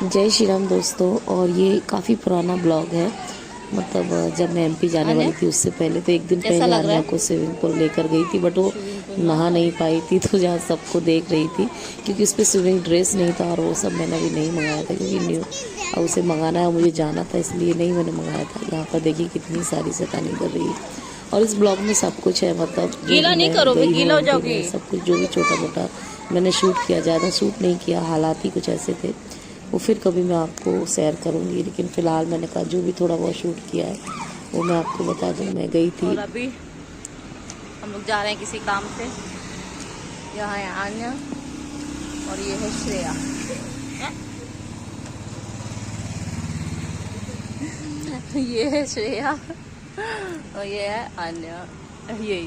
जय श्री राम दोस्तों। और ये काफ़ी पुराना ब्लॉग है। मतलब जब मैं एमपी जाने वाली थी उससे पहले, तो एक दिन पहले आन्या को स्विमिंग पूल लेकर गई थी, बट वो नहा नहीं पाई थी। तो जहाँ सबको देख रही थी, क्योंकि उस पर स्विमिंग ड्रेस नहीं था और वो सब मैंने अभी नहीं मंगाया था, क्योंकि न्यू और उसे मंगाना है, मुझे जाना था, इसलिए नहीं मैंने मंगाया था। यहाँ पर देखिए कितनी सारी शैतानी कर रही है। और इस ब्लॉग में सब कुछ है, मतलब गीला नहीं करो, गीला हो जाओगे। सब कुछ जो भी छोटा मोटा मैंने शूट किया, ज़्यादा शूट नहीं किया, हालात ही कुछ ऐसे थे। वो फिर कभी मैं आपको शेयर करूँगी, लेकिन फ़िलहाल मैंने कहा जो भी थोड़ा बहुत शूट किया है वो मैं आपको बता दूँ। मैं गई थी और अभी हम लोग जा रहे हैं किसी काम से। यहाँ है आन्या और ये है श्रेया। ये है श्रेया और ये है आन्या। ये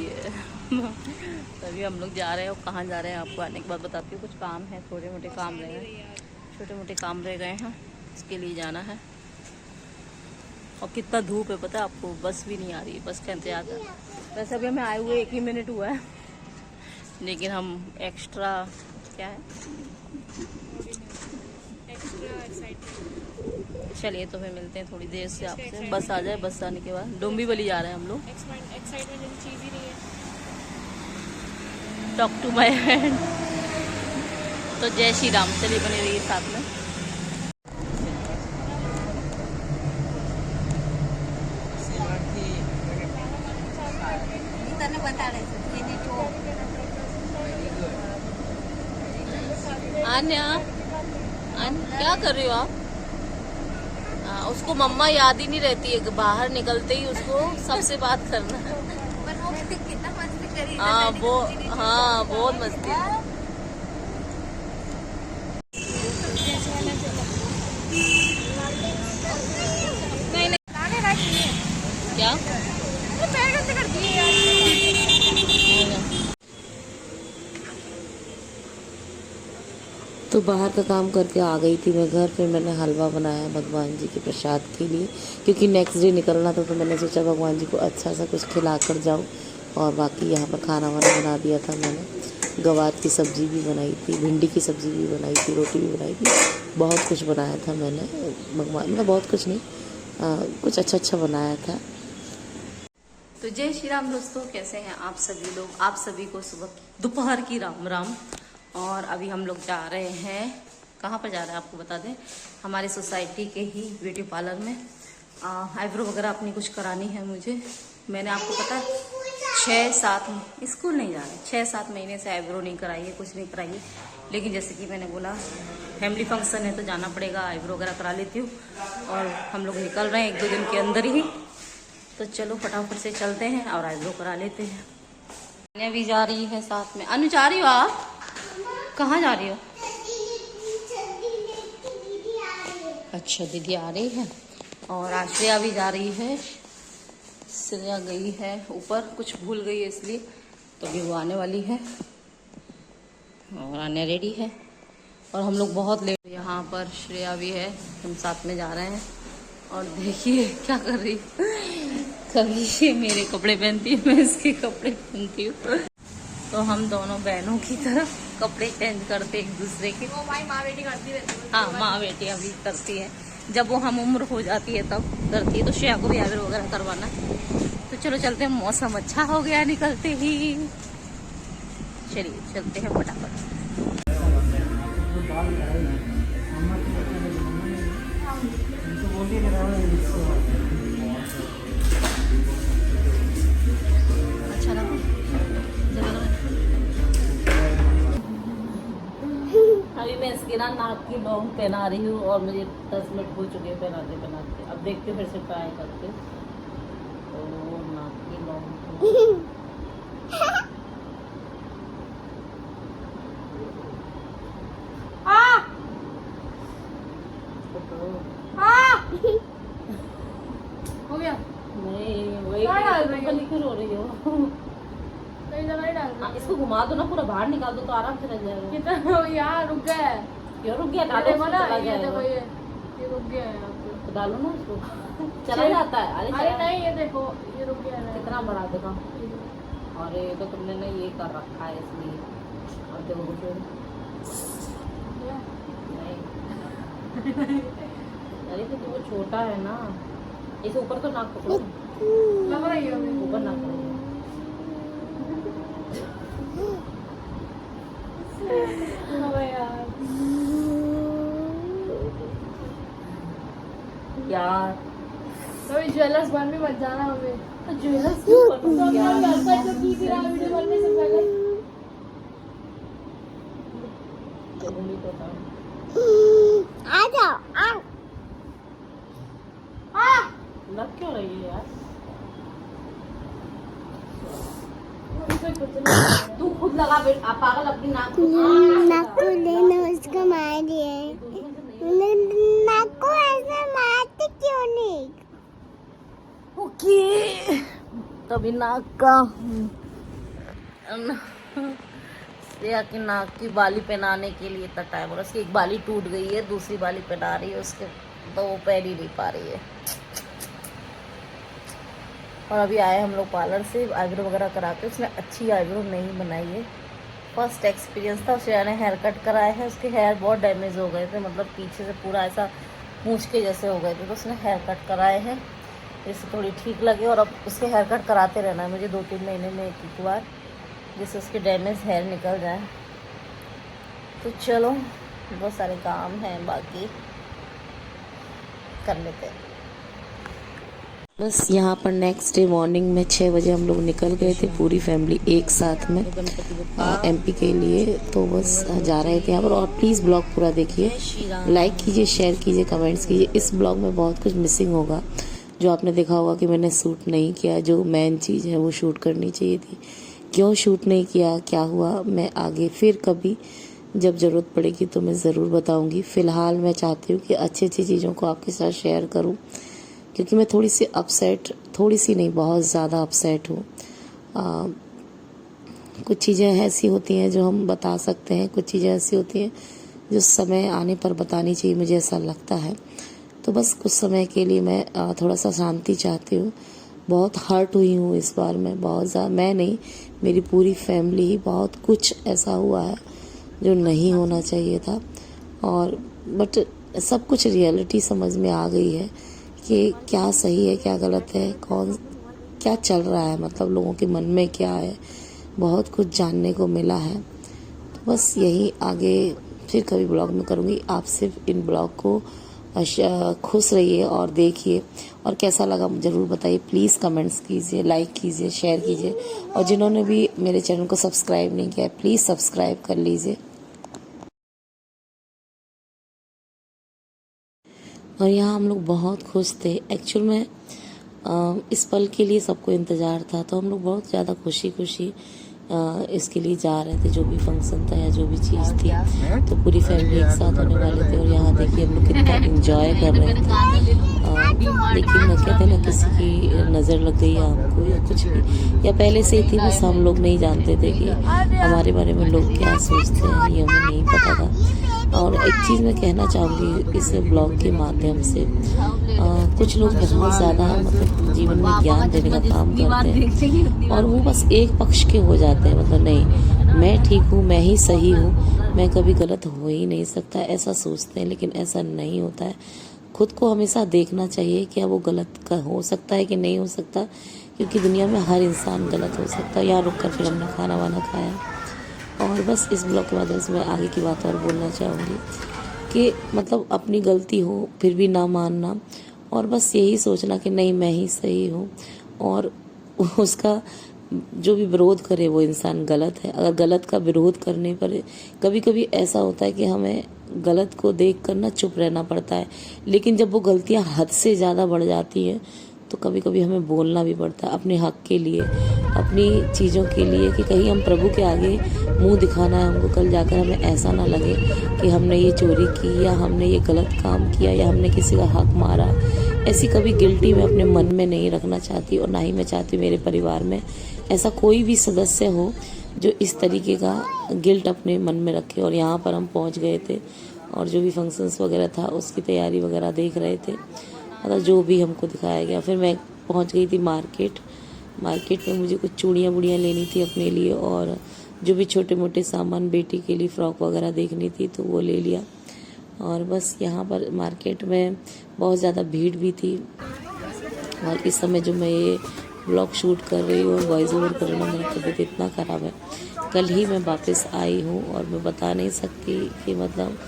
तभी हम लोग जा रहे हैं। और कहाँ जा रहे हैं आपको आने के बाद बताती हूँ। कुछ काम है, थोड़े मोटे काम रह गए, छोटे मोटे काम रह गए हैं, इसके लिए जाना है। और कितना धूप है पता है आपको, बस भी नहीं आ रही है, बस का इंतजार कर। वैसे अभी हमें आए हुए 1 ही मिनट हुआ है, लेकिन हम एक्स्ट्रा क्या है, चलिए तो फिर मिलते हैं थोड़ी देर से आपसे। बस आ जाए, बस आने के बाद डोंबिवली जा रहे हैं हम लोग। Talk to my hand. तो जय श्री राम, चलिए बने रहिए साथ में। आन्या, क्या कर रही हो आप? उसको मम्मा याद ही नहीं रहती है, बाहर निकलते ही उसको सबसे बात करना है। कितना मस्ती करी। हाँ बहुत मस्ती। क्या कर दिए तो बाहर का काम करके आ गई थी मैं घर। फिर मैंने हलवा बनाया भगवान जी के प्रसाद के लिए, क्योंकि नेक्स्ट डे निकलना था। तो मैंने सोचा भगवान जी को अच्छा सा कुछ खिला कर जाऊँ। और बाकी यहाँ पर खाना वाना बना दिया था मैंने। गवार की सब्ज़ी भी बनाई थी, भिंडी की सब्ज़ी भी बनाई थी, रोटी भी बनाई थी, बहुत कुछ बनाया था मैंने। भगवान मतलब बहुत कुछ नहीं, कुछ अच्छा अच्छा बनाया था। तो जय श्री राम दोस्तों, कैसे हैं आप सभी लोग? आप सभी को सुबह दोपहर की राम राम। और अभी हम लोग जा रहे हैं, कहाँ पर जा रहे हैं आपको बता दें, हमारी सोसाइटी के ही ब्यूटी पार्लर में। आईब्रो वगैरह अपनी कुछ करानी है मुझे। मैंने आपको पता 6-7 स्कूल नहीं जा रहे, 6-7 महीने से आईब्रो नहीं कराई है, कुछ नहीं कराई है। लेकिन जैसे कि मैंने बोला फैमिली फंक्शन है तो जाना पड़ेगा, आईब्रो वगैरह करा लेती हूँ। और हम लोग निकल रहे हैं 1-2 दिन के अंदर ही। तो चलो फटाफट से चलते हैं और आईब्रो करा लेते हैं। अन्या भी जा रही है साथ में। अनु जा रही हो आप? कहाँ जा रही हो? अच्छा दीदी आ रही है। और आश्रिया भी जा रही है। श्रेया गई है ऊपर, कुछ भूल गई है इसलिए, तो अभी वो आने वाली है। और आने रेडी है। और हम लोग बहुत लेट, यहाँ पर श्रेया भी है, हम साथ में जा रहे हैं। और देखिए क्या कर रही है, कभी ये मेरे कपड़े पहनती है, मैं इसके कपड़े पहनती हूँ। तो हम दोनों बहनों की तरह कपड़े चेंज करते एक दूसरे के। वो भाई माँ बेटी करती रहती है। हाँ माँ बेटी अभी करती है, जब वो हम उम्र हो जाती है तब करती है। तो श्रेया को भी आईब्रो वगैरह करवाना। तो चलो चलते हैं, मौसम अच्छा हो गया निकलते ही। चलिए चलते हैं फटाफट। अच्छा लगा? अभी मैं इसके ना नाक की लॉन्ग पहना रही हूँ और मुझे 10 मिनट हो चुके हैं पहनाते पहनाते। अब देखते फिर से ट्राई करते। तो नाक की लॉन्ग हो गया। नहीं वही क्यों रो रही हो? इसको घुमा दो ना, पूरा बाहर निकाल दो तो आराम से रह जाएगा। कितना यार रुक गया है। क्यों रुक गया? डालो देखो ना, चला ये जाएगा। देखो ये रुक गया है यहाँ पे। तो डालो ना इसको, चला जाता है। अरे नहीं ये देखो ये रुक गया है। कितना बड़ा देखा। और ये तो तुमने ना ये कर रखा है इसलिए। और देखो फिर नहीं अरे तो वो छोटा है ना, इसे ऊपर तो नाक पकड़ो, लग रही है हमें। ऊपर नाक पकड़ो अबे यार यार। कभी ज्वेलर्स बन भी मत जाना हमें। तो ज्वेलर्स क्यों तो अपना घर का जो की थी वीडियो बनने से पहले। लग क्यों रही है यार? तू खुद लगा आप पागल, अपनी नाक को उसको मार दिए नाक को ऐसे मारते क्यों नहीं? ओके तभी नाक का श्रेया की नाक की बाली पहनाने के लिए इतना टाइम हो रहा है। उसकी एक बाली टूट गई है, दूसरी बाली पहना रही है उसके, तो वो पहन ही नहीं पा रही है। और अभी आए हम लोग पार्लर से आईब्रो वगैरह करा के, उसने अच्छी आईब्रो नहीं बनाई है, फर्स्ट एक्सपीरियंस था। श्रेया ने हेयर कट कराए हैं, उसके हेयर बहुत डैमेज हो गए थे, मतलब पीछे से पूरा ऐसा पूंछ के जैसे हो गए थे, तो उसने हेयर कट कराए हैं जिससे थोड़ी ठीक लगे। और अब उसके हेयर कट कराते रहना है मुझे 2-3 महीने में एक बार, जिससे उसके डैमेज हेयर निकल जाए। तो चलो बहुत सारे काम हैं बाकी, कर लेते हैं। बस यहाँ पर नेक्स्ट डे मॉर्निंग में 6 बजे हम लोग निकल गए थे पूरी फैमिली एक साथ में एमपी के लिए। तो बस जा रहे थे यहाँ पर। और प्लीज़ ब्लॉग पूरा देखिए, लाइक कीजिए, शेयर कीजिए, कमेंट्स कीजिए। इस ब्लॉग में बहुत कुछ मिसिंग होगा जो आपने देखा होगा कि मैंने शूट नहीं किया, जो मेन चीज़ है वो शूट करनी चाहिए थी। क्यों शूट नहीं किया, क्या हुआ, मैं आगे फिर कभी जब ज़रूरत पड़ेगी तो मैं ज़रूर बताऊंगी। फ़िलहाल मैं चाहती हूँ कि अच्छी अच्छी चीज़ों को आपके साथ शेयर करूँ, क्योंकि मैं थोड़ी सी अपसेट, थोड़ी सी नहीं बहुत ज़्यादा अपसेट हूँ। कुछ चीज़ें ऐसी होती हैं जो हम बता सकते हैं, कुछ चीज़ें ऐसी होती हैं जो समय आने पर बतानी चाहिए, मुझे ऐसा लगता है। तो बस कुछ समय के लिए मैं थोड़ा सा शांति चाहती हूँ। बहुत हर्ट हुई हूँ इस बार मैं, बहुत ज़्यादा, मैं नहीं मेरी पूरी फैमिली ही, बहुत कुछ ऐसा हुआ है जो नहीं होना चाहिए था। और बट सब कुछ रियलिटी समझ में आ गई है कि क्या सही है क्या गलत है, कौन क्या चल रहा है, मतलब लोगों के मन में क्या है, बहुत कुछ जानने को मिला है। तो बस यही आगे फिर कभी ब्लॉग में करूँगी। आप सिर्फ इन ब्लॉग को खुश रहिए और देखिए, और कैसा लगा ज़रूर बताइए। प्लीज़ कमेंट्स कीजिए, लाइक कीजिए, शेयर कीजिए, और जिन्होंने भी मेरे चैनल को सब्सक्राइब नहीं किया है प्लीज़ सब्सक्राइब कर लीजिए। और यहाँ हम लोग बहुत खुश थे। एक्चुअल में इस पल के लिए सबको इंतज़ार था, तो हम लोग बहुत ज़्यादा खुशी इसके लिए जा रहे थे। जो भी फंक्शन था या जो भी चीज़ थी, तो पूरी फैमिली एक साथ होने वाले थे। और यहाँ देखिए हम लोग कितना एंजॉय कर रहे थे। लेकिन कहते हैं ना, किसी की नज़र लग गई हमको या कुछ भी, या पहले से ही थी, बस हम लोग नहीं जानते थे कि हमारे बारे में लोग क्या सोचते हैं, ये हमें नहीं पता था। और एक चीज़ मैं कहना चाहूँगी इस ब्लॉग के माध्यम से, कुछ लोग बहुत ज़्यादा मतलब जीवन में ज्ञान देने का काम करते हैं, और वो बस एक पक्ष के हो जाते हैं, मतलब नहीं मैं ठीक हूँ, मैं ही सही हूँ, मैं कभी गलत हो ही नहीं सकता, ऐसा सोचते हैं। लेकिन ऐसा नहीं होता है। खुद को हमेशा देखना चाहिए क्या वो गलत का हो सकता है कि नहीं हो सकता, क्योंकि दुनिया में हर इंसान गलत हो सकता है। यहाँ रुक कर फिर हमने खाना वाना खाया। और बस इस ब्लॉग के माध्यम से मैं आगे की बात और बोलना चाहूँगी कि मतलब अपनी गलती हो फिर भी ना मानना, और बस यही सोचना कि नहीं मैं ही सही हूँ, और उसका जो भी विरोध करे वो इंसान गलत है। अगर गलत का विरोध करने पर कभी कभी ऐसा होता है कि हमें गलत को देख कर ना चुप रहना पड़ता है, लेकिन जब वो गलतियां हद से ज़्यादा बढ़ जाती हैं तो कभी कभी हमें बोलना भी पड़ता है अपने हक के लिए, अपनी चीज़ों के लिए, कि कहीं हम प्रभु के आगे मुंह दिखाना है हमको, कल जाकर हमें ऐसा ना लगे कि हमने ये चोरी की या हमने ये गलत काम किया या हमने किसी का हक मारा। ऐसी कभी गिल्टी मैं अपने मन में नहीं रखना चाहती, और ना ही मैं चाहती मेरे परिवार में ऐसा कोई भी सदस्य हो जो इस तरीके का गिल्ट अपने मन में रखे। और यहाँ पर हम पहुँच गए थे, और जो भी फंक्शंस वगैरह था उसकी तैयारी वगैरह देख रहे थे, मतलब जो भी हमको दिखाया गया। फिर मैं पहुँच गई थी मार्केट में मुझे कुछ चूड़ियाँ बुड़ियाँ लेनी थी अपने लिए, और जो भी छोटे मोटे सामान बेटी के लिए फ्रॉक वगैरह देखनी थी तो वो ले लिया। और बस यहाँ पर मार्केट में बहुत ज़्यादा भीड़ भी थी। और इस समय जो मैं ये ब्लॉग शूट कर रही हूँ और वॉइस ओवर कर रही हूँ, मेरी तबीयत इतना ख़राब है। कल ही मैं वापस आई हूँ और मैं बता नहीं सकती कि मतलब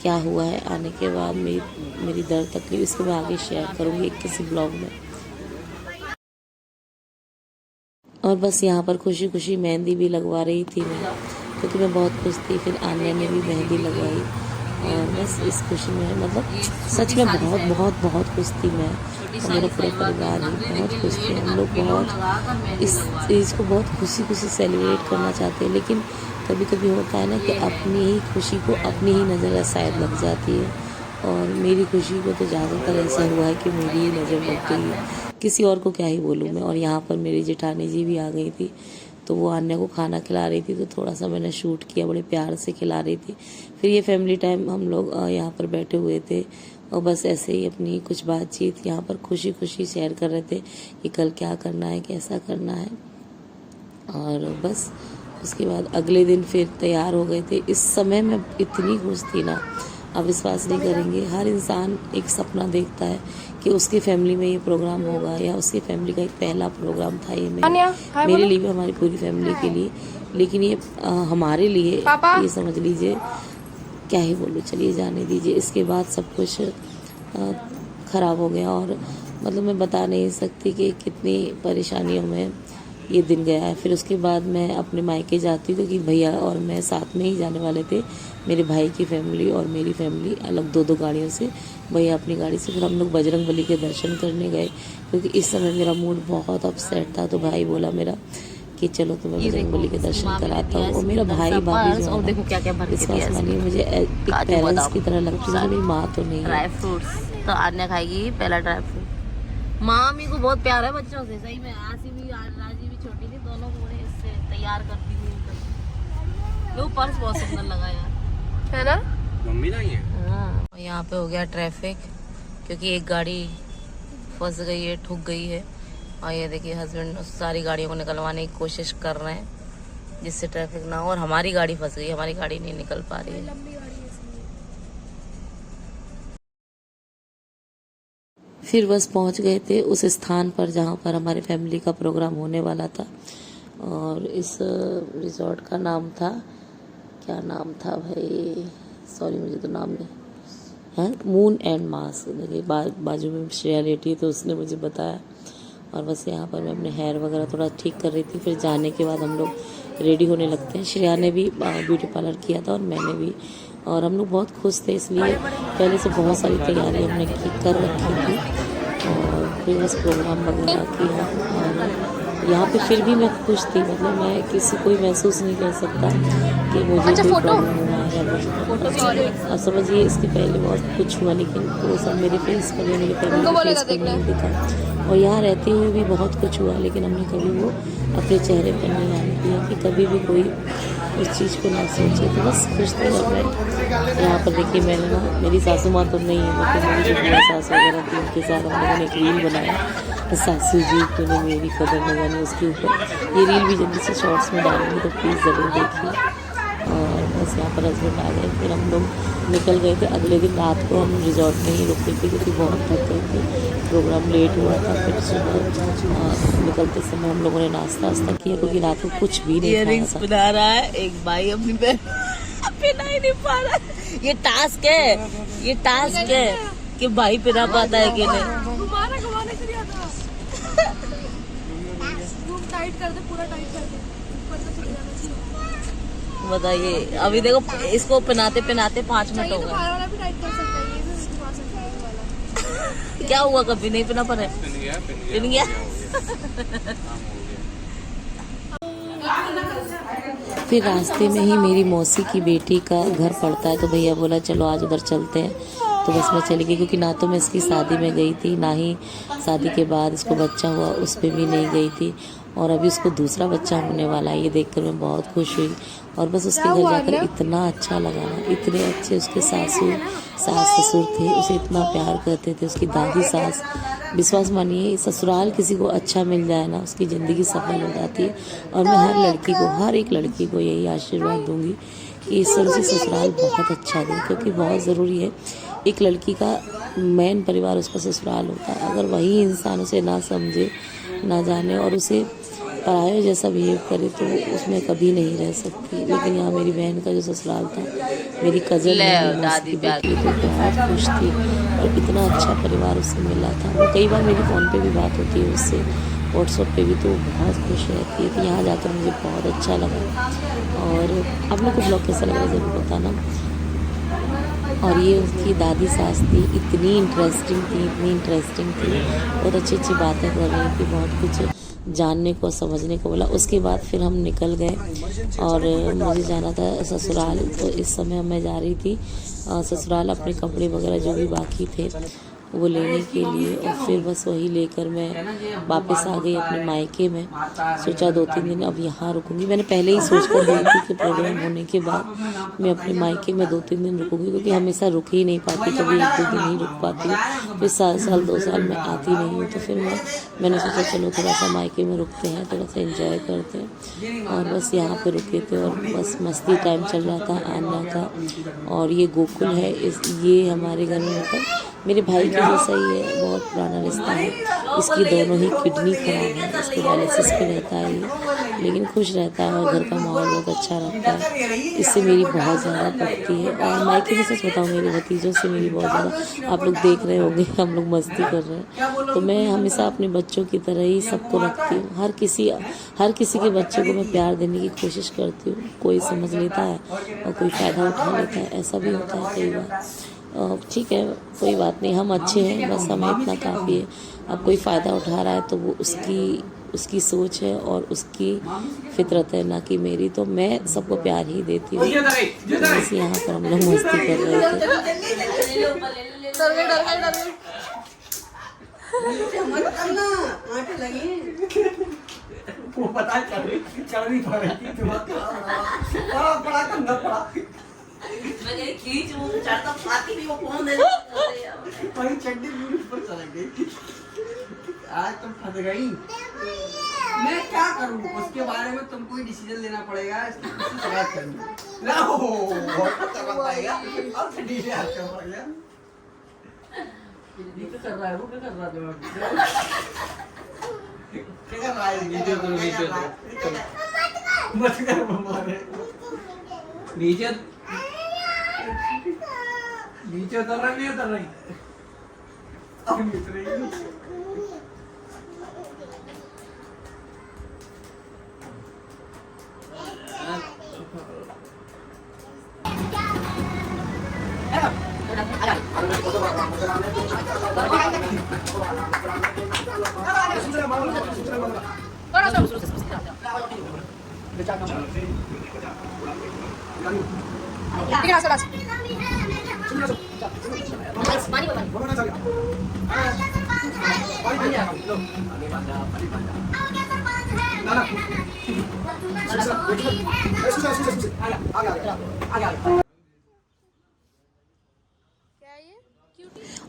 क्या हुआ है आने के बाद मेरी दर्द तकलीफ, इसको मैं आगे शेयर करूँगी किसी ब्लॉग में। और बस यहाँ पर खुशी खुशी मेहंदी भी लगवा रही थी मैं, क्योंकि मैं बहुत खुश थी। फिर आन्या ने भी मेहंदी लगवाई और बस इस खुशी में मतलब सच में बहुत बहुत बहुत खुश थी मैं और मेरा पूरा परिवार ही बहुत खुश थे। हम लोग बहुत इस चीज़ को बहुत खुशी खुशी सेलिब्रेट करना चाहते हैं, लेकिन कभी कभी होता है ना कि अपनी ही खुशी को अपनी ही नज़र शायद लग जाती है। और मेरी खुशी को तो ज़्यादातर ऐसा हुआ है कि मेरी ही नज़र लग गई है, किसी और को क्या ही बोलूँ मैं। और यहाँ पर मेरी जेठानी जी भी आ गई थी, तो वो आन्या को खाना खिला रही थी, तो थोड़ा सा मैंने शूट किया, बड़े प्यार से खिला रही थी। फिर ये फैमिली टाइम हम लोग यहाँ पर बैठे हुए थे और बस ऐसे ही अपनी कुछ बातचीत यहाँ पर खुशी खुशी शेयर कर रहे थे कि कल क्या करना है, कैसा करना है। और बस उसके बाद अगले दिन फिर तैयार हो गए थे। इस समय मैं इतनी खुश थी ना, आप विश्वास नहीं करेंगे। हर इंसान एक सपना देखता है कि उसकी फैमिली में ये प्रोग्राम होगा, या उसकी फैमिली का एक पहला प्रोग्राम था ये मेरे लिए भी, हमारी पूरी फैमिली के लिए। लेकिन ये हमारे लिए ये समझ लीजिए, क्या ही बोलूँ, चलिए जाने दीजिए। इसके बाद सब कुछ ख़राब हो गया और मतलब मैं बता नहीं सकती कि कितनी परेशानियों में ये दिन गया है। फिर उसके बाद मैं अपने मायके जाती हूँ, क्योंकि भैया और मैं साथ में ही जाने वाले थे। मेरे भाई की फैमिली और मेरी फैमिली अलग दो गाड़ियों से, भैया अपनी गाड़ी से। फिर हम लोग बजरंग बली के दर्शन करने गए, क्योंकि इस समय मेरा मूड बहुत अपसेट था। तो भाई बोला मेरा कि चलो तुम्हें बजरंग बली के दर्शन कराता हूँ। और मेरा भाई भाभी जो है ना, विश्वास मानिए मुझे एक पेरेंट्स की तरह लगती है, मेरी माँ तो नहीं है। ड्राई फ्रूट्स तो आन्या खाएगी पहला ड्राई फ्रूट। मामी को बहुत प्यार है बच्चों से, सही में। आसी भी राजी भी छोटी थी, दोनों को बड़े इससे तैयार करती थी। वो पर्स बहुत सुंदर लगा यार, है ना? मम्मी नहीं है। हाँ, यहाँ पे हो गया ट्रैफिक, क्योंकि एक गाड़ी फंस गई है, ठुक गई है। और ये देखिए हस्बैंड सारी गाड़ियों को निकलवाने की कोशिश कर रहे हैं, जिससे ट्रैफिक ना हो। और हमारी गाड़ी फंस गई, हमारी गाड़ी नहीं निकल पा रही है। फिर बस पहुंच गए थे उस स्थान पर जहां पर हमारे फैमिली का प्रोग्राम होने वाला था। और इस रिजॉर्ट का नाम था, क्या नाम था भाई, सॉरी मुझे तो नाम नहीं है, मून एंड मार्स। देखिए बाजू में श्रेया लेटी, तो उसने मुझे बताया। और बस यहाँ पर मैं अपने हेयर वगैरह थोड़ा ठीक कर रही थी। फिर जाने के बाद हम लोग रेडी होने लगते हैं। श्रेया ने भी ब्यूटी पार्लर किया था और मैंने भी, और हम लोग बहुत खुश थे, इसलिए पहले से बहुत सारी तैयारी हमने कर रखी थी। और फिर बस प्रोग्राम वगैरह किया। और यहाँ पे फिर भी मैं खुश थी, मतलब मैं किसी कोई महसूस नहीं कर सकता कि मुझे कोई प्रॉब्लम हुआ है या मुझे। अब समझिए इसके पहले बहुत कुछ हुआ, लेकिन वो सब मेरे फेस पर या मेरे फैमिली के फेस पर नहीं दिखा। और यहाँ रहते हुए भी बहुत कुछ हुआ, लेकिन हमने कभी वो अपने चेहरे पर नहीं आने दिया कि कभी भी कोई उस चीज़ को ना सोचे। तो बस खुश थे। और मैं यहाँ पर देखिए, मैंने ना, मेरी सासू माँ तो नहीं है, लेकिन मेरी जो बुआ सास वगैरह थी उनके साथ हम लोगों ने एक रील बनाया, सासू जी को ने मेरी कदर न जाने, उसके ऊपर। ये रील भी जल्दी से शॉर्ट्स में डालूंगी, तो प्लीज़ ज़रूर देखिए। और बस यहाँ पर हस्बैंड आ गए, फिर हम लोग निकल गए थे। अगले दिन रात को हम रिजॉर्ट में ही रुके थे, क्योंकि बहुत थक गए थे, प्रोग्राम लेट हुआ था। फिर सुबह निकलते समय हम लोगों ने नाश्ता किया, क्योंकि रात को कुछ भी नहीं खाया था। बना रहा है एक भाई अपनी बहन पिना ही नहीं पा रहा। ये टास्क है, ये टास्क है कि भाई पिना पाता है कि नहीं। टाइट कर दे, पूरा टाइट कर दे, ऊपर से चले जाना चाहिए। बताइए, अभी देखो इसको पिनाते 5 मिनट हो गए। वाला भी टाइट कर सकता है, ये भी घुमा सकता है वाला। क्या हुआ, कभी नहीं पिना पर है, पिन गया। फिर रास्ते में ही मेरी मौसी की बेटी का घर पड़ता है, तो भैया बोला चलो आज उधर चलते हैं। तो बस मैं चली गई, क्योंकि ना तो मैं इसकी शादी में गई थी, ना ही शादी के बाद इसको बच्चा हुआ उस पर भी नहीं गई थी। और अभी उसको दूसरा बच्चा होने वाला है, ये देखकर मैं बहुत खुश हुई। और बस उसके घर जाकर इतना अच्छा लगा ना, इतने अच्छे उसके सास ससुर थे, उसे इतना प्यार करते थे। उसकी दादी सास, विश्वास मानिए, ससुराल किसी को अच्छा मिल जाए ना, उसकी ज़िंदगी सफल हो जाती है। और मैं हर लड़की को, हर एक लड़की को यही आशीर्वाद दूंगी कि इस तरह से ससुराल बहुत अच्छा दे, क्योंकि बहुत ज़रूरी है। एक लड़की का मेन परिवार उसका ससुराल होता है। अगर वही इंसान उसे ना समझे, ना जाने और उसे पराये जैसा बिहेव करे तो उसमें कभी नहीं रह सकती। लेकिन यहाँ मेरी बहन का जो ससुराल था, मेरी कज़न दादी बेटी तो बहुत खुश थी और इतना अच्छा परिवार उससे मिला था। वो कई बार मेरी फ़ोन पे भी बात होती है उससे, व्हाट्सएप पे भी, तो बहुत खुश रहती है। तो यहाँ जाकर मुझे बहुत अच्छा लगा। और आप लोग को ब्लॉग कैसा लगा ज़रूर बताना। और ये उसकी दादी सास थी, इतनी इंटरेस्टिंग थी, बहुत अच्छी बातें कर रही थी, बहुत कुछ जानने को समझने को मिला। उसके बाद फिर हम निकल गए और मुझे जाना था ससुराल। तो इस समय मैं जा रही थी ससुराल अपने कपड़े वगैरह जो भी बाकी थे वो लेने के लिए। और फिर बस वही लेकर मैं वापस आ गई अपने मायके में। सोचा 2-3 दिन अब यहाँ रुकूंगी। मैंने पहले ही सोच कर गई थी कि प्रोग्राम होने के बाद मैं अपने मायके में 2-3 दिन रुकूंगी, क्योंकि हमेशा रुक ही नहीं पाती, कभी 1-2 दिन ही रुक पाती हूँ। फिर साल 2 साल में आती नहीं हूँ। तो फिर मैंने सोचा चलो थोड़ा सा मायके में रुकते हैं, थोड़ा सा एंजॉय करते हैं। और बस यहाँ पे रुके थे और बस मस्ती टाइम चल रहा था आन्या का। और ये गोकुल है, ये हमारे घर में मतलब मेरे भाई के जैसा ही है, बहुत पुराना रिश्ता है। इसकी दोनों ही किडनी खराब है, इसको डायलिसिस पे रहता है ये, लेकिन खुश रहता है और घर का माहौल बहुत अच्छा रहता है। इससे मेरी बहुत ज़्यादा पटती है। और मायके में सच बताऊँ, मेरे भतीजों से मेरी बहुत ज़्यादा, आप लोग देख रहे होंगे हम लोग मस्ती कर रहे हैं। तो मैं हमेशा अपने बच्चों की तरह ही सबको रखती हूँ। हर किसी के बच्चे को मैं प्यार देने की कोशिश करती हूँ। कोई समझ लेता है और कोई फ़ायदा उठा लेता है, ऐसा भी होता है कई बार। ठीक है, कोई बात नहीं, हम अच्छे हैं, बस हमें इतना काफ़ी है। अब कोई फ़ायदा उठा रहा है तो वो उसकी सोच है और उसकी फितरत है, ना कि मेरी। तो मैं सबको प्यार ही देती हूँ। बस यहाँ पर हम लोग मस्ती कर रहे थे। वो पता चल नहीं पा रही थी, बड़ा कंधा पड़ा। मैं खींच वो चढ़ता पाती नहीं, वो कौन दे भाई चड्डी पूरी ऊपर चला गई। आज तुम फंस गई। मैं क्या करूं, उसके बारे में तुमको ही डिसीजन लेना पड़ेगा। इसकी बात करनी ना हो बहुत पाएगा। अब डीजे आके हो गया। ये कर रहा है, वो क्या कर रहा है? क्या कर रहा है? वीडियो मत कर मारे नीचे उतर रहा नहीं उतर रही। अब उतरेगी।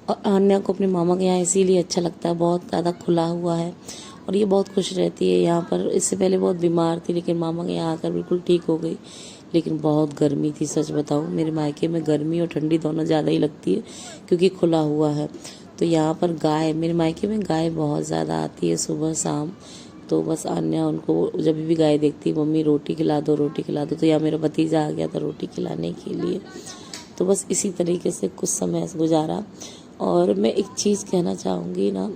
और आन्या को अपने मामा के यहाँ इसीलिए अच्छा लगता है, बहुत ज़्यादा खुला हुआ है और ये बहुत खुश रहती है यहाँ पर। इससे पहले बहुत बीमार थी, लेकिन मामा के यहाँ आकर बिल्कुल ठीक हो गई। लेकिन बहुत गर्मी थी, सच बताऊँ मेरे मायके में गर्मी और ठंडी दोनों ज़्यादा ही लगती है, क्योंकि खुला हुआ है। तो यहाँ पर गाय, मेरे मायके में गाय बहुत ज़्यादा आती है सुबह शाम। तो बस आन्या उनको जब भी गाय देखती, मम्मी रोटी खिला दो, रोटी खिला दो। तो यहाँ मेरा भतीजा आ गया था रोटी खिलाने के लिए। तो बस इसी तरीके से कुछ समय गुजारा। और मैं एक चीज़ कहना चाहूँगी ना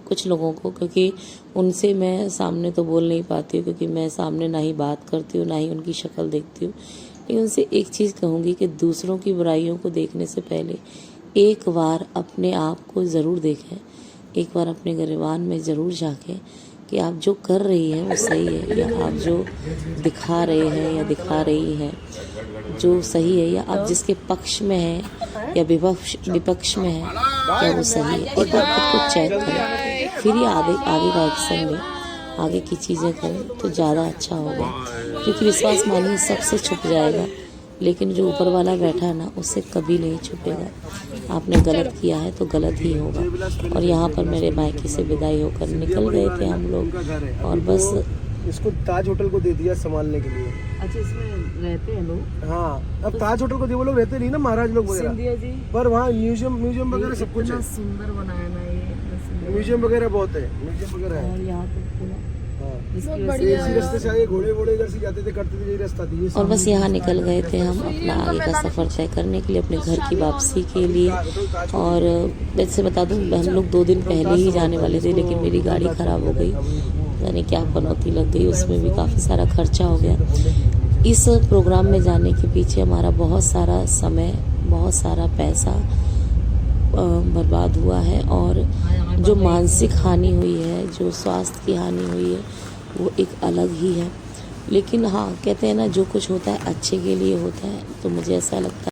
कुछ लोगों को, क्योंकि उनसे मैं सामने तो बोल नहीं पाती हूँ, क्योंकि मैं सामने ना ही बात करती हूँ, ना ही उनकी शक्ल देखती हूँ। लेकिन उनसे एक चीज़ कहूँगी कि दूसरों की बुराइयों को देखने से पहले एक बार अपने आप को ज़रूर देखें, एक बार अपने गिरबान में ज़रूर झाँकें कि आप जो कर रही हैं वो सही है, या आप जो दिखा रहे हैं या दिखा रही हैं जो सही है, या आप जिसके पक्ष में हैं या विपक्ष में हैं क्या वो सही है। एक बार खुद को चेक करें, फिर ही आगे का एक्शन लें, आगे की चीज़ें करें तो ज़्यादा अच्छा होगा। क्योंकि विश्वास मानिए सबसे छुप जाएगा, लेकिन जो ऊपर वाला बैठा है ना उससे कभी नहीं छुपेगा। आपने गलत किया है तो गलत ही होगा। और यहाँ पर मेरे मायके से विदाई होकर निकल गए थे हम लोग, और बस इसको ताज होटल को दे दिया संभालने के लिए। अच्छा, इसमें रहते हैं लोग? हाँ, अब ताज होटल को दे, वो लोग रहते नहीं ना, महाराज लोग वगैरह, सिंधिया जी पर वहाँ म्यूजियम वगैरह सब कुछ इतना है। सुंदर बनाया ना ये, इतना सुंदर। म्यूजियम वगैरह बहुत है, म्यूजियम वगैरह है। और यहाँ पे पूरा हाँ, इसकी बहुत वजह से- इसी रास्ते से आए, घोड़े वोड़े इधर से जाते थे, करते थे, यही रास्ता थी। और बस यहाँ निकल गए थे हम अपना आगे का सफ़र तय करने के लिए, अपने घर की वापसी के लिए। और वैसे बता दूँ, हम लोग 2 दिन पहले ही जाने वाले थे, लेकिन मेरी गाड़ी ख़राब हो गई, यानी क्या पनौती लग गई, उसमें भी काफ़ी सारा खर्चा हो गया। इस प्रोग्राम में जाने के पीछे हमारा बहुत सारा समय, बहुत सारा पैसा बर्बाद हुआ है, और जो मानसिक हानि हुई है, जो स्वास्थ्य की हानि हुई है, वो एक अलग ही है। लेकिन हाँ, कहते हैं ना, जो कुछ होता है अच्छे के लिए होता है, तो मुझे ऐसा लगता है